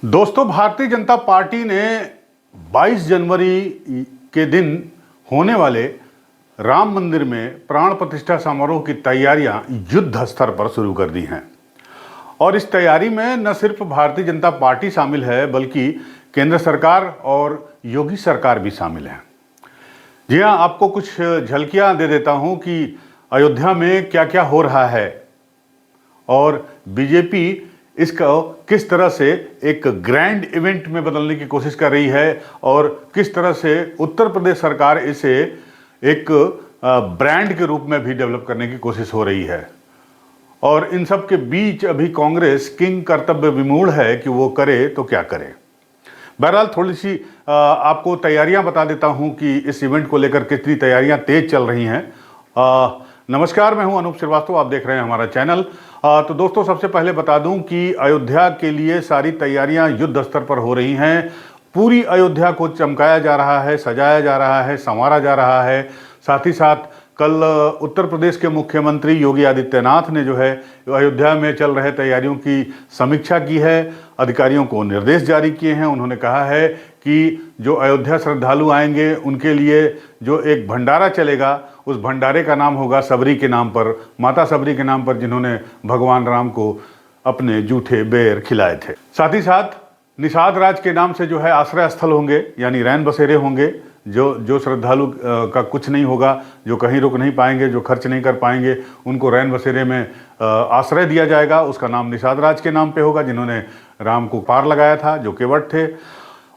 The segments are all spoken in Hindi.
दोस्तों, भारतीय जनता पार्टी ने 22 जनवरी के दिन होने वाले राम मंदिर में प्राण प्रतिष्ठा समारोह की तैयारियां युद्ध स्तर पर शुरू कर दी हैं। और इस तैयारी में न सिर्फ भारतीय जनता पार्टी शामिल है, बल्कि केंद्र सरकार और योगी सरकार भी शामिल है। जी हां, आपको कुछ झलकियां दे देता हूं कि अयोध्या में क्या क्या हो रहा है और बीजेपी इसका किस तरह से एक ग्रैंड इवेंट में बदलने की कोशिश कर रही है और किस तरह से उत्तर प्रदेश सरकार इसे एक ब्रांड के रूप में भी डेवलप करने की कोशिश हो रही है। और इन सब के बीच अभी कांग्रेस किंग कर्तव्य विमूढ़ है कि वो करे तो क्या करे। बहरहाल थोड़ी सी आपको तैयारियां बता देता हूं कि इस इवेंट को लेकर कितनी तैयारियां तेज चल रही हैं। नमस्कार, मैं हूं अनूप श्रीवास्तव, आप देख रहे हैं हमारा चैनल। तो दोस्तों, सबसे पहले बता दूं कि अयोध्या के लिए सारी तैयारियां युद्ध स्तर पर हो रही हैं। पूरी अयोध्या को चमकाया जा रहा है, सजाया जा रहा है, संवारा जा रहा है। साथ ही साथ कल उत्तर प्रदेश के मुख्यमंत्री योगी आदित्यनाथ ने जो है अयोध्या में चल रहे तैयारियों की समीक्षा की है, अधिकारियों को निर्देश जारी किए हैं। उन्होंने कहा है कि जो अयोध्या श्रद्धालु आएंगे उनके लिए जो एक भंडारा चलेगा, उस भंडारे का नाम होगा सबरी के नाम पर, माता सबरी के नाम पर, जिन्होंने भगवान राम को अपने जूठे बेर खिलाए थे। साथ ही साथ निषाद राज के नाम से जो है आश्रय स्थल होंगे, यानी रैन बसेरे होंगे। जो श्रद्धालु का कुछ नहीं होगा, जो कहीं रुक नहीं पाएंगे, जो खर्च नहीं कर पाएंगे, उनको रैन बसेरे में आश्रय दिया जाएगा। उसका नाम निषाद राज के नाम पे होगा, जिन्होंने राम को पार लगाया था, जो केवट थे।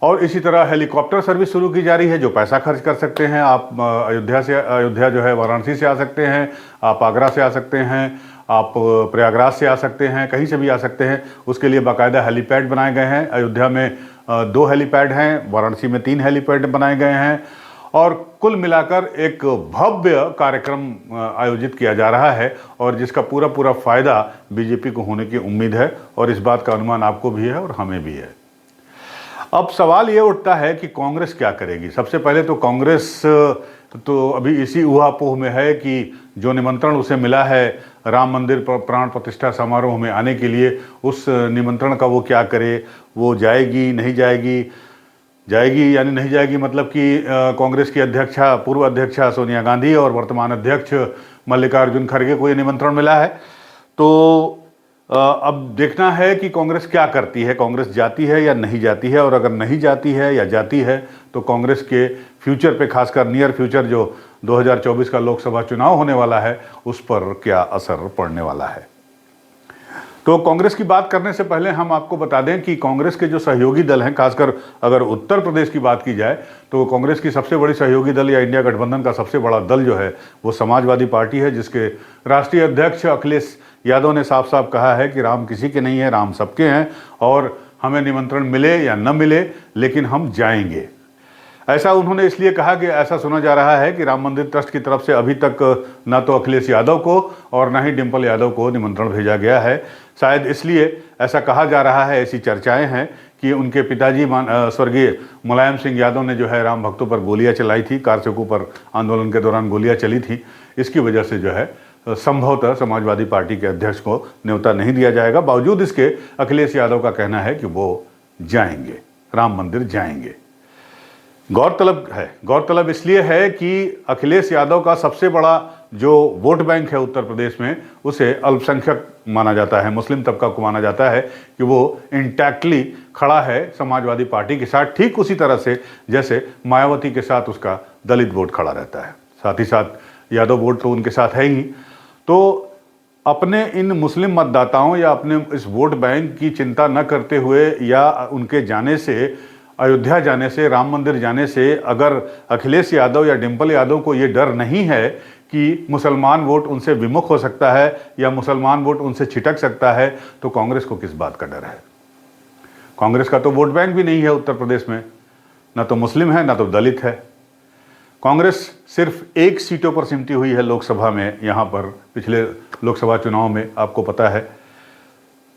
और इसी तरह हेलीकॉप्टर सर्विस शुरू की जा रही है। जो पैसा खर्च कर सकते हैं, आप अयोध्या जो है वाराणसी से आ सकते हैं, आप आगरा से आ सकते हैं, आप प्रयागराज से आ सकते हैं, कहीं से भी आ सकते हैं। उसके लिए बाकायदा हेलीपैड बनाए गए हैं। अयोध्या में 2 हेलीपैड हैं, वाराणसी में 3 हेलीपैड बनाए गए हैं। और कुल मिलाकर एक भव्य कार्यक्रम आयोजित किया जा रहा है और जिसका पूरा पूरा फायदा बीजेपी को होने की उम्मीद है। और इस बात का अनुमान आपको भी है और हमें भी है। अब सवाल ये उठता है कि कांग्रेस क्या करेगी। सबसे पहले तो कांग्रेस तो अभी इसी ऊहापोह में है कि जो निमंत्रण उसे मिला है राम मंदिर प्राण प्रतिष्ठा समारोह में आने के लिए, उस निमंत्रण का वो क्या करे। वो जाएगी, नहीं जाएगी, जाएगी यानी नहीं जाएगी, मतलब कि कांग्रेस की अध्यक्षा, पूर्व अध्यक्षा सोनिया गांधी और वर्तमान अध्यक्ष मल्लिकार्जुन खड़गे को ये निमंत्रण मिला है। तो अब देखना है कि कांग्रेस क्या करती है। कांग्रेस जाती है या नहीं जाती है, और अगर नहीं जाती है या जाती है तो कांग्रेस के फ्यूचर पे, खासकर नियर फ्यूचर जो 2024 का लोकसभा चुनाव होने वाला है, उस पर क्या असर पड़ने वाला है। तो कांग्रेस की बात करने से पहले हम आपको बता दें कि कांग्रेस के जो सहयोगी दल हैं, खासकर अगर उत्तर प्रदेश की बात की जाए तो कांग्रेस की सबसे बड़ी सहयोगी दल या इंडिया गठबंधन का सबसे बड़ा दल जो है वो समाजवादी पार्टी है, जिसके राष्ट्रीय अध्यक्ष अखिलेश यादव ने साफ साफ कहा है कि राम किसी के नहीं है, राम सबके हैं और हमें निमंत्रण मिले या न मिले लेकिन हम जाएंगे। ऐसा उन्होंने इसलिए कहा कि ऐसा सुना जा रहा है कि राम मंदिर ट्रस्ट की तरफ से अभी तक न तो अखिलेश यादव को और न ही डिंपल यादव को निमंत्रण भेजा गया है। शायद इसलिए ऐसा कहा जा रहा है, ऐसी चर्चाएं हैं कि उनके पिताजी स्वर्गीय मुलायम सिंह यादव ने जो है राम भक्तों पर गोलियां चलाई थी, कारसेकों पर आंदोलन के दौरान गोलियां चली थी। इसकी वजह से जो है संभवतः समाजवादी पार्टी के अध्यक्ष को न्योता नहीं दिया जाएगा। बावजूद इसके अखिलेश यादव का कहना है कि वो जाएंगे, राम मंदिर जाएंगे। गौरतलब इसलिए है कि अखिलेश यादव का सबसे बड़ा जो वोट बैंक है उत्तर प्रदेश में, उसे अल्पसंख्यक माना जाता है, मुस्लिम तबका को माना जाता है कि वो इंटैक्टली खड़ा है समाजवादी पार्टी के साथ, ठीक उसी तरह से जैसे मायावती के साथ उसका दलित वोट खड़ा रहता है। साथ ही साथ यादव वोट तो उनके साथ है ही। तो अपने इन मुस्लिम मतदाताओं या अपने इस वोट बैंक की चिंता न करते हुए या उनके जाने से, अयोध्या जाने से, राम मंदिर जाने से, अगर अखिलेश यादव या डिंपल यादव को ये डर नहीं है कि मुसलमान वोट उनसे विमुख हो सकता है या मुसलमान वोट उनसे छिटक सकता है, तो कांग्रेस को किस बात का डर है। कांग्रेस का तो वोट बैंक भी नहीं है उत्तर प्रदेश में, ना तो मुस्लिम है ना तो दलित है। कांग्रेस सिर्फ 1 सीटों पर सिमटी हुई है लोकसभा में। यहाँ पर पिछले लोकसभा चुनाव में आपको पता है,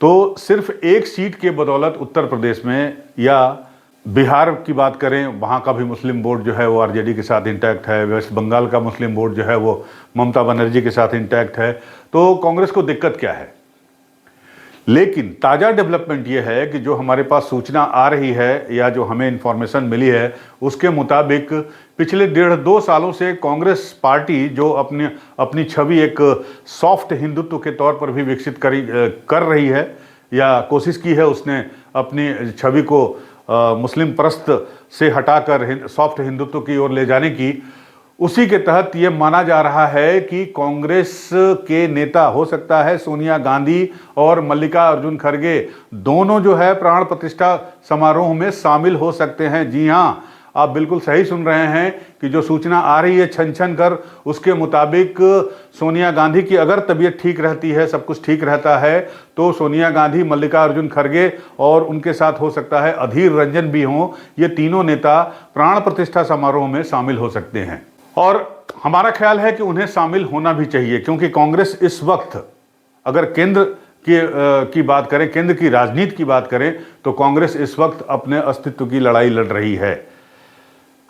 तो सिर्फ 1 सीट के बदौलत उत्तर प्रदेश में, या बिहार की बात करें, वहाँ का भी मुस्लिम वोट जो है वो आरजेडी के साथ इंटैक्ट है। वेस्ट बंगाल का मुस्लिम वोट जो है वो ममता बनर्जी के साथ इंटैक्ट है। तो कांग्रेस को दिक्कत क्या है। लेकिन ताज़ा डेवलपमेंट ये है कि जो हमारे पास सूचना आ रही है या जो हमें इंफॉर्मेशन मिली है उसके मुताबिक पिछले 1.5-2 सालों से कांग्रेस पार्टी जो अपनी छवि एक सॉफ्ट हिंदुत्व के तौर पर भी विकसित कर रही है या कोशिश की है, उसने अपनी छवि को मुस्लिम परस्त से हटाकर सॉफ्ट हिंदुत्व की ओर ले जाने की, उसी के तहत ये माना जा रहा है कि कांग्रेस के नेता हो सकता है सोनिया गांधी और मल्लिकार्जुन खड़गे दोनों जो है प्राण प्रतिष्ठा समारोह में शामिल हो सकते हैं। जी हाँ, आप बिल्कुल सही सुन रहे हैं कि जो सूचना आ रही है छन छन कर, उसके मुताबिक सोनिया गांधी की अगर तबीयत ठीक रहती है, सब कुछ ठीक रहता है, तो सोनिया गांधी, मल्लिकार्जुन खड़गे और उनके साथ हो सकता है अधीर रंजन भी हों, ये तीनों नेता प्राण प्रतिष्ठा समारोह में शामिल हो सकते हैं। और हमारा ख्याल है कि उन्हें शामिल होना भी चाहिए, क्योंकि कांग्रेस इस वक्त अगर केंद्र की बात करें, केंद्र की राजनीति की बात करें, तो कांग्रेस इस वक्त अपने अस्तित्व की लड़ाई लड़ रही है।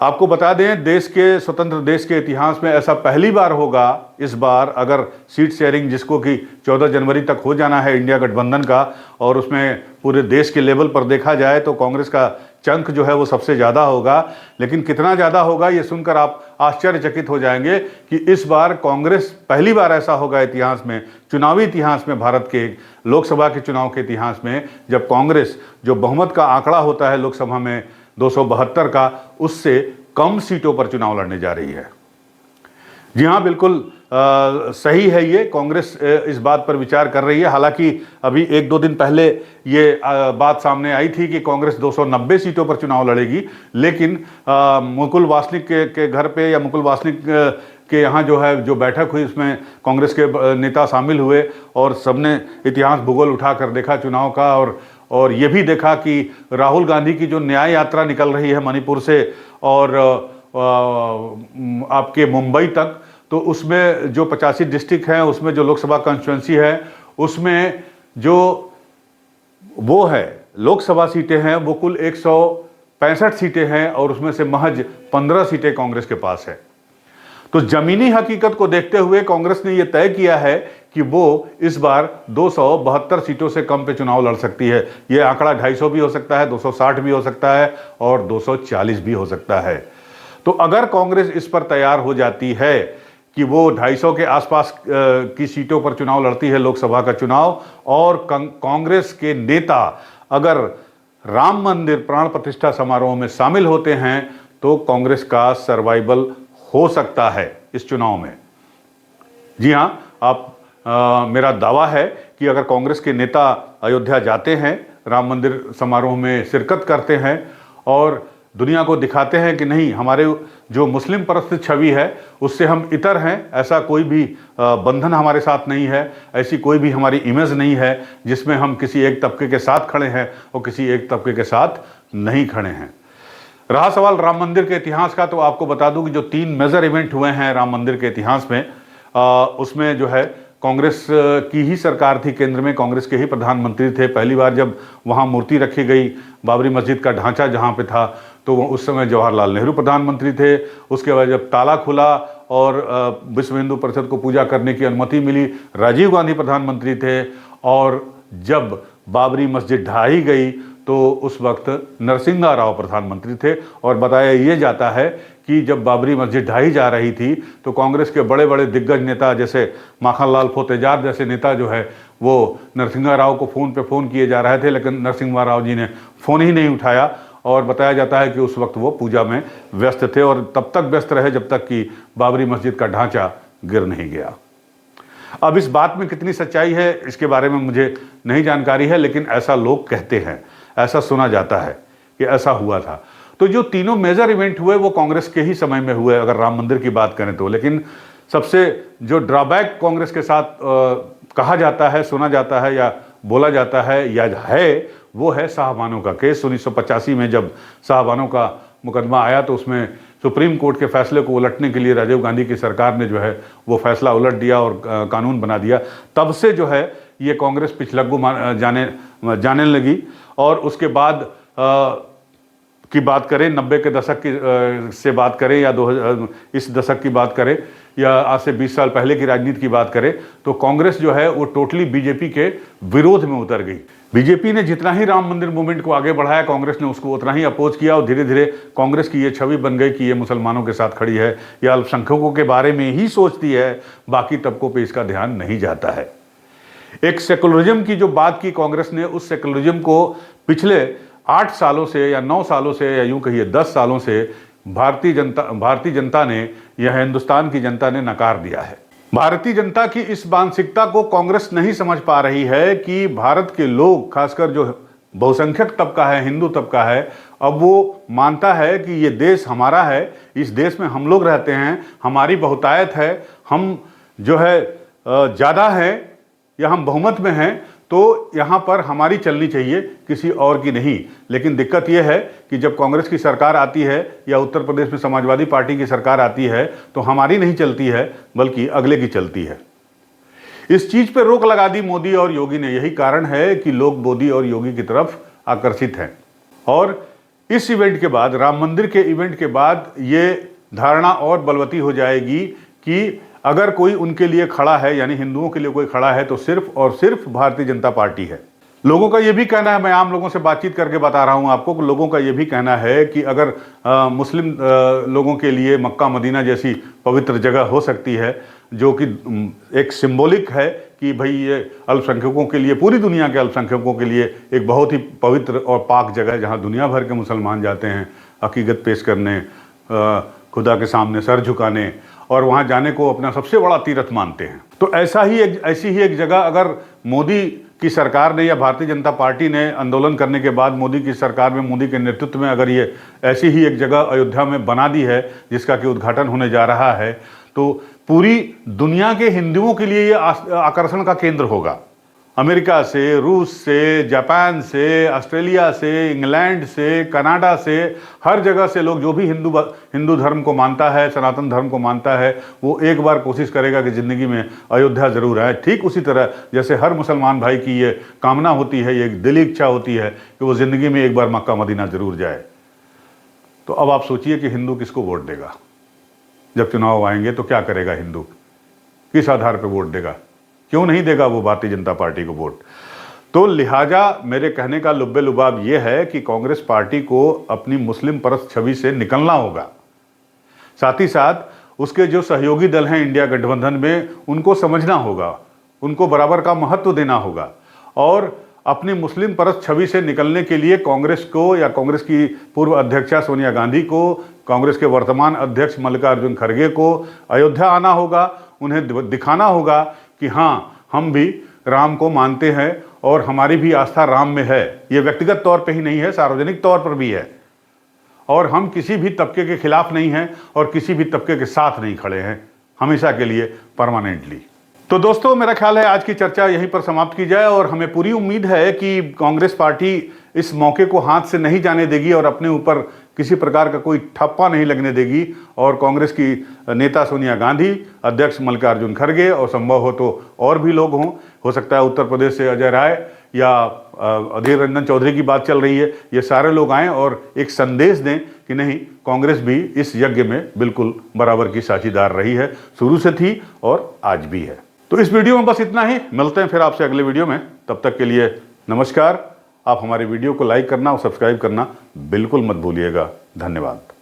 आपको बता दें, देश के स्वतंत्र देश के इतिहास में ऐसा पहली बार होगा इस बार, अगर सीट शेयरिंग जिसको कि 14 जनवरी तक हो जाना है इंडिया गठबंधन का, और उसमें पूरे देश के लेवल पर देखा जाए तो कांग्रेस का चंक जो है वो सबसे ज़्यादा होगा। लेकिन कितना ज़्यादा होगा ये सुनकर आप आश्चर्यचकित हो जाएंगे कि इस बार कांग्रेस, पहली बार ऐसा होगा इतिहास में, चुनावी इतिहास में, भारत के लोकसभा के चुनाव के इतिहास में, जब कांग्रेस जो बहुमत का आंकड़ा होता है लोकसभा में 272 का, उससे कम सीटों पर चुनाव लड़ने जा रही है। जी हाँ, बिल्कुल सही है, ये कांग्रेस इस बात पर विचार कर रही है। हालांकि अभी 1-2 दिन पहले ये बात सामने आई थी कि कांग्रेस 290 सीटों पर चुनाव लड़ेगी, लेकिन मुकुल वासनिक के घर पे या मुकुल वासनिक के यहाँ जो है जो बैठक हुई उसमें कांग्रेस के नेता शामिल हुए और सबने इतिहास भूगोल उठाकर देखा चुनाव का, और ये भी देखा कि राहुल गांधी की जो न्याय यात्रा निकल रही है मणिपुर से और आपके मुंबई तक, तो उसमें जो 85 डिस्ट्रिक्ट हैं, उसमें जो लोकसभा कॉन्स्टिट्यूंसी है, उसमें जो वो है लोकसभा सीटें हैं वो कुल 165 सीटें हैं और उसमें से महज 15 सीटें कांग्रेस के पास है। तो जमीनी हकीकत को देखते हुए कांग्रेस ने यह तय किया है कि वो इस बार 272 सीटों से कम पे चुनाव लड़ सकती है। यह आंकड़ा 250 भी हो सकता है, 260 भी हो सकता है और 240 भी हो सकता है। तो अगर कांग्रेस इस पर तैयार हो जाती है कि वो 250 के आसपास की सीटों पर चुनाव लड़ती है लोकसभा का चुनाव, और कांग्रेस के नेता अगर राम मंदिर प्राण प्रतिष्ठा समारोह में शामिल होते हैं, तो कांग्रेस का सर्वाइवल हो सकता है इस चुनाव में। जी हाँ, मेरा दावा है कि अगर कांग्रेस के नेता अयोध्या जाते हैं, राम मंदिर समारोह में शिरकत करते हैं और दुनिया को दिखाते हैं कि नहीं, हमारे जो मुस्लिम परस्त छवि है उससे हम इतर हैं, ऐसा कोई भी बंधन हमारे साथ नहीं है, ऐसी कोई भी हमारी इमेज नहीं है जिसमें हम किसी एक तबके के साथ खड़े हैं और किसी एक तबके के साथ नहीं खड़े हैं। रहा सवाल राम मंदिर के इतिहास का, तो आपको बता दूं कि जो 3 मेजर इवेंट हुए हैं राम मंदिर के इतिहास में, उसमें जो है कांग्रेस की ही सरकार थी, केंद्र में कांग्रेस के ही प्रधानमंत्री थे। पहली बार जब वहाँ मूर्ति रखी गई, बाबरी मस्जिद का ढांचा जहाँ पे था, तो उस समय जवाहरलाल नेहरू प्रधानमंत्री थे। उसके बाद जब ताला खुला और विश्व हिंदू परिषद को पूजा करने की अनुमति मिली, राजीव गांधी प्रधानमंत्री थे। और जब बाबरी मस्जिद ढाई गई तो उस वक्त नरसिम्हा राव प्रधानमंत्री थे। और बताया ये जाता है कि जब बाबरी मस्जिद ढाई जा रही थी तो कांग्रेस के बड़े बड़े दिग्गज नेता जैसे माखनलाल फोतेजार जैसे नेता जो है वो नरसिम्हा राव को फ़ोन पे फ़ोन किए जा रहे थे, लेकिन नरसिम्हा राव जी ने फ़ोन ही नहीं उठाया। और बताया जाता है कि उस वक्त वो पूजा में व्यस्त थे और तब तक व्यस्त रहे जब तक कि बाबरी मस्जिद का ढांचा गिर नहीं गया। अब इस बात में कितनी सच्चाई है इसके बारे में मुझे नहीं जानकारी है, लेकिन ऐसा लोग कहते हैं, ऐसा सुना जाता है कि ऐसा हुआ था। तो जो तीनों मेजर इवेंट हुए वो कांग्रेस के ही समय में हुए, अगर राम मंदिर की बात करें तो। लेकिन सबसे जो ड्रॉबैक कांग्रेस के साथ कहा जाता है, सुना जाता है या बोला जाता है या है, वो है शाहबानो का केस। 1985 में जब शाहबानो का मुकदमा आया तो उसमें सुप्रीम कोर्ट के फैसले को उलटने के लिए राजीव गांधी की सरकार ने जो है वो फैसला उलट दिया और कानून बना दिया। तब से जो है ये कांग्रेस पिछलग्गू जाने लगी। और उसके बाद की बात करें 90 के दशक की से बात करें या इस दशक की बात करें, या आज से 20 साल पहले की राजनीति की बात करें तो कांग्रेस जो है वो टोटली बीजेपी के विरोध में उतर गई। बीजेपी ने जितना ही राम मंदिर मूवमेंट को आगे बढ़ाया, कांग्रेस ने उसको उतना ही अपोज किया और धीरे धीरे कांग्रेस की ये छवि बन गई कि ये मुसलमानों के साथ खड़ी है, या अल्पसंख्यकों के बारे में ही सोचती है, बाकी तबकों पे इसका ध्यान नहीं जाता है। एक सेकुलरिज्म की जो बात की कांग्रेस ने, उस सेकुलरिज्म को पिछले 8 सालों से या 9 सालों से या यूं कहिए 10 सालों से भारतीय जनता ने या हिंदुस्तान की जनता ने नकार दिया है। भारतीय जनता की इस मानसिकता को कांग्रेस नहीं समझ पा रही है कि भारत के लोग, खासकर जो बहुसंख्यक तबका है, हिंदू तबका है, अब वो मानता है कि ये देश हमारा है, इस देश में हम लोग रहते हैं, हमारी बहुतायत है, हम जो है ज़्यादा है या हम बहुमत में हैं, तो यहाँ पर हमारी चलनी चाहिए, किसी और की नहीं। लेकिन दिक्कत यह है कि जब कांग्रेस की सरकार आती है या उत्तर प्रदेश में समाजवादी पार्टी की सरकार आती है तो हमारी नहीं चलती है, बल्कि अगले की चलती है। इस चीज पर रोक लगा दी मोदी और योगी ने। यही कारण है कि लोग मोदी और योगी की तरफ आकर्षित हैं। और इस इवेंट के बाद, राम मंदिर के इवेंट के बाद, ये धारणा और बलवती हो जाएगी कि अगर कोई उनके लिए खड़ा है, यानी हिंदुओं के लिए कोई खड़ा है, तो सिर्फ और सिर्फ भारतीय जनता पार्टी है। लोगों का यह भी कहना है, मैं आम लोगों से बातचीत करके बता रहा हूं आपको, लोगों का यह भी कहना है कि अगर मुस्लिम लोगों के लिए मक्का मदीना जैसी पवित्र जगह हो सकती है, जो कि एक सिंबॉलिक है कि भाई ये अल्पसंख्यकों के लिए, पूरी दुनिया के अल्पसंख्यकों के लिए एक बहुत ही पवित्र और पाक जगह है, जहां दुनिया भर के मुसलमान जाते हैं अकीकत पेश करने, खुदा के सामने सर झुकाने, और वहां जाने को अपना सबसे बड़ा तीर्थ मानते हैं। तो ऐसी ही एक जगह अगर मोदी की सरकार ने या भारतीय जनता पार्टी ने आंदोलन करने के बाद मोदी की सरकार में, मोदी के नेतृत्व में, अगर ये ऐसी ही एक जगह अयोध्या में बना दी है जिसका कि उद्घाटन होने जा रहा है, तो पूरी दुनिया के हिंदुओं के लिए ये आकर्षण का केंद्र होगा। अमेरिका से, रूस से, जापान से, ऑस्ट्रेलिया से, इंग्लैंड से, कनाडा से, हर जगह से लोग, जो भी हिंदू धर्म को मानता है, सनातन धर्म को मानता है, वो एक बार कोशिश करेगा कि ज़िंदगी में अयोध्या ज़रूर आए। ठीक उसी तरह जैसे हर मुसलमान भाई की ये कामना होती है, ये एक दिली इच्छा होती है कि वो ज़िंदगी में एक बार मक्का मदीना ज़रूर जाए। तो अब आप सोचिए कि हिंदू किसको वोट देगा? जब चुनाव आएंगे तो क्या करेगा हिंदू? किस आधार पर वोट देगा? क्यों नहीं देगा वो भारतीय जनता पार्टी को वोट? तो लिहाजा मेरे कहने का लुब्बे लुबाब ये है कि कांग्रेस पार्टी को अपनी मुस्लिम परस्त छवि से निकलना होगा। साथ ही साथ उसके जो सहयोगी दल हैं इंडिया गठबंधन में, उनको समझना होगा, उनको बराबर का महत्व देना होगा, और अपनी मुस्लिम परस्त छवि से निकलने के लिए कांग्रेस को, या कांग्रेस की पूर्व अध्यक्षा सोनिया गांधी को, कांग्रेस के वर्तमान अध्यक्ष मल्लिकार्जुन खड़गे को अयोध्या आना होगा। उन्हें दिखाना होगा कि हाँ, हम भी राम को मानते हैं और हमारी भी आस्था राम में है। ये व्यक्तिगत तौर पे ही नहीं है, सार्वजनिक तौर पर भी है। और हम किसी भी तबके के खिलाफ नहीं हैं और किसी भी तबके के साथ नहीं खड़े हैं, हमेशा के लिए, परमानेंटली। तो दोस्तों, मेरा ख्याल है आज की चर्चा यहीं पर समाप्त की जाए, और हमें पूरी उम्मीद है कि कांग्रेस पार्टी इस मौके को हाथ से नहीं जाने देगी और अपने ऊपर किसी प्रकार का कोई ठप्पा नहीं लगने देगी। और कांग्रेस की नेता सोनिया गांधी, अध्यक्ष मल्लिकार्जुन खड़गे, और संभव हो तो और भी लोग हों, हो सकता है उत्तर प्रदेश से अजय राय या अधीर रंजन चौधरी की बात चल रही है, ये सारे लोग आएँ और एक संदेश दें कि नहीं, कांग्रेस भी इस यज्ञ में बिल्कुल बराबर की साझीदार रही है, शुरू से थी और आज भी है। तो इस वीडियो में बस इतना ही। मिलते हैं फिर आपसे अगले वीडियो में। तब तक के लिए नमस्कार। आप हमारी वीडियो को लाइक करना और सब्सक्राइब करना बिल्कुल मत भूलिएगा। धन्यवाद।